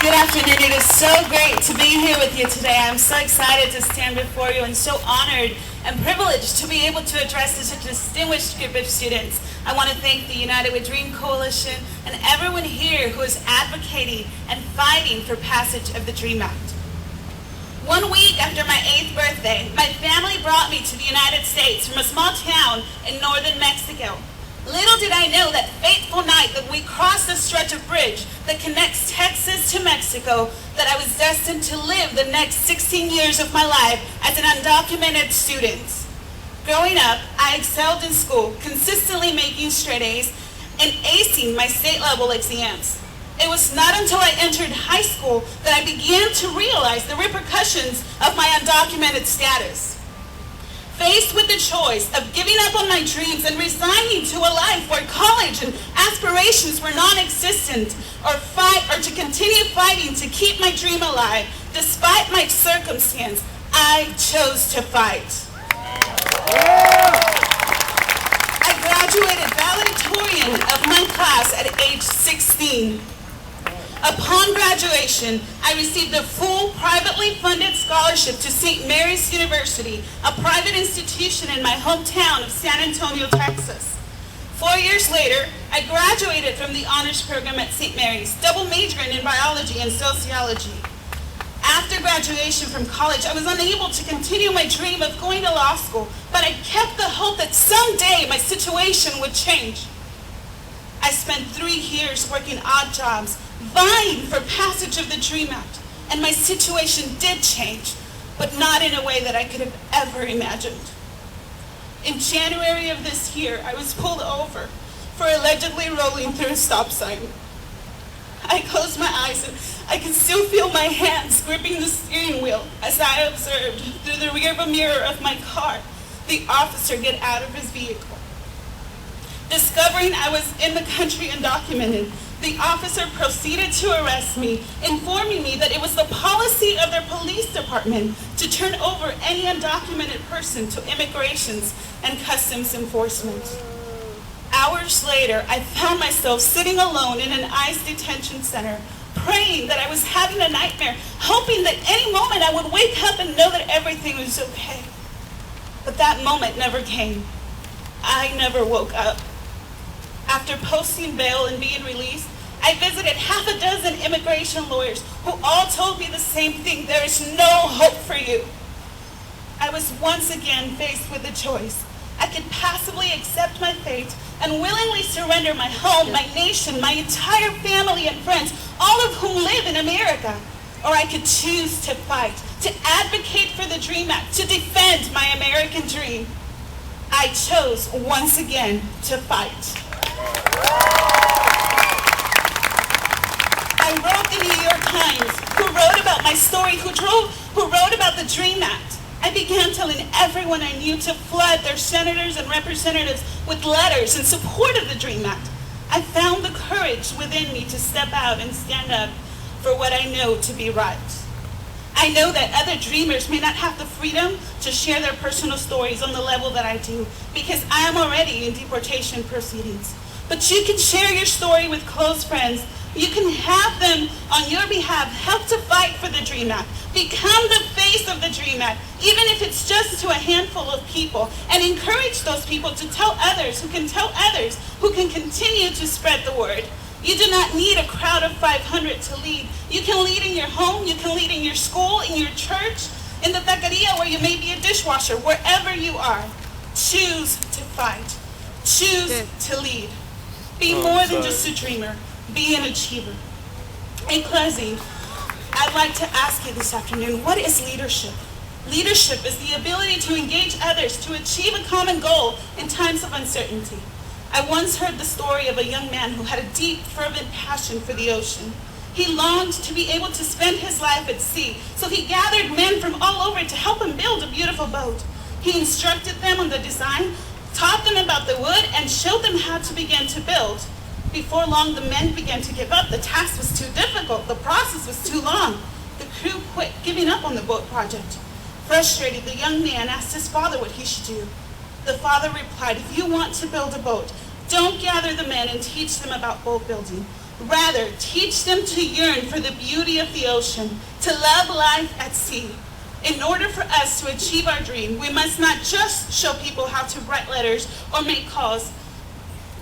Good afternoon. It is so great to be here with you today. I'm so excited to stand before you and so honored and privileged to be able to address such a distinguished group of students. I want to thank the United We Dream Coalition and everyone here who is advocating and fighting for passage of the DREAM Act. 1 week after my 8th birthday, my family brought me to the United States from a small town in northern Mexico. Little did I know that fateful night that we crossed the stretch of bridge that connects Texas to Mexico, that I was destined to live the next 16 years of my life as an undocumented student. Growing up, I excelled in school, consistently making straight A's and acing my state level exams. It was not until I entered high school that I began to realize the repercussions of my undocumented status. Faced with the choice of giving up on my dreams and resigning to a life where college and aspirations were non-existent, or to continue fighting to keep my dream alive, despite my circumstance, I chose to fight. I graduated valedictorian of my class at age 16. Upon graduation, I received a full privately funded scholarship to St. Mary's University, a private institution in my hometown of San Antonio, Texas. 4 years later, I graduated from the honors program at St. Mary's, double majoring in biology and sociology. After graduation from college, I was unable to continue my dream of going to law school, but I kept the hope that someday my situation would change. I spent 3 years working odd jobs, vying for passage of the DREAM Act, and my situation did change, but not in a way that I could have ever imagined. In January of this year, I was pulled over for allegedly rolling through a stop sign. I closed my eyes and I can still feel my hands gripping the steering wheel as I observed through the rearview mirror of my car the officer get out of his vehicle. Discovering I was in the country undocumented, the officer proceeded to arrest me, informing me that it was the policy of their police department to turn over any undocumented person to immigrations and customs enforcement. Hours later, I found myself sitting alone in an ICE detention center, praying that I was having a nightmare, hoping that any moment I would wake up and know that everything was okay. But that moment never came. I never woke up. After posting bail and being released, I visited half a dozen immigration lawyers who all told me the same thing: there is no hope for you. I was once again faced with a choice. I could passively accept my fate and willingly surrender my home, my nation, my entire family and friends, all of whom live in America. Or I could choose to fight, to advocate for the DREAM Act, to defend my American dream. I chose once again to fight. I wrote the New York Times, who wrote about my story, who wrote about the DREAM Act. I began telling everyone I knew to flood their senators and representatives with letters in support of the DREAM Act. I found the courage within me to step out and stand up for what I know to be right. I know that other dreamers may not have the freedom to share their personal stories on the level that I do, because I am already in deportation proceedings. But you can share your story with close friends. You can have them on your behalf help to fight for the DREAM Act. Become the face of the DREAM Act, even if it's just to a handful of people, and encourage those people to tell others who can continue to spread the word. You do not need a crowd of 500 to lead. You can lead in your home, you can lead in your school, in your church, in the taqueria where you may be a dishwasher, wherever you are. Choose to fight. Choose to lead. Be more than just a dreamer. Be an achiever. In closing, I'd like to ask you this afternoon, what is leadership? Leadership is the ability to engage others to achieve a common goal in times of uncertainty. I once heard the story of a young man who had a deep, fervent passion for the ocean. He longed to be able to spend his life at sea, so he gathered men from all over to help him build a beautiful boat. He instructed them on the design, taught them about the wood, and showed them how to begin to build. Before long, the men began to give up. The task was too difficult. The process was too long. The crew quit, giving up on the boat project. Frustrated, the young man asked his father what he should do. The father replied, "If you want to build a boat, don't gather the men and teach them about boat building. Rather, teach them to yearn for the beauty of the ocean, to love life at sea. In order for us to achieve our dream, we must not just show people how to write letters or make calls,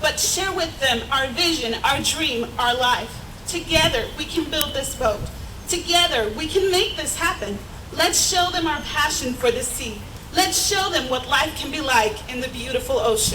but share with them our vision, our dream, our life. Together, we can build this boat. Together, we can make this happen. Let's show them our passion for the sea. Let's show them what life can be like in the beautiful ocean.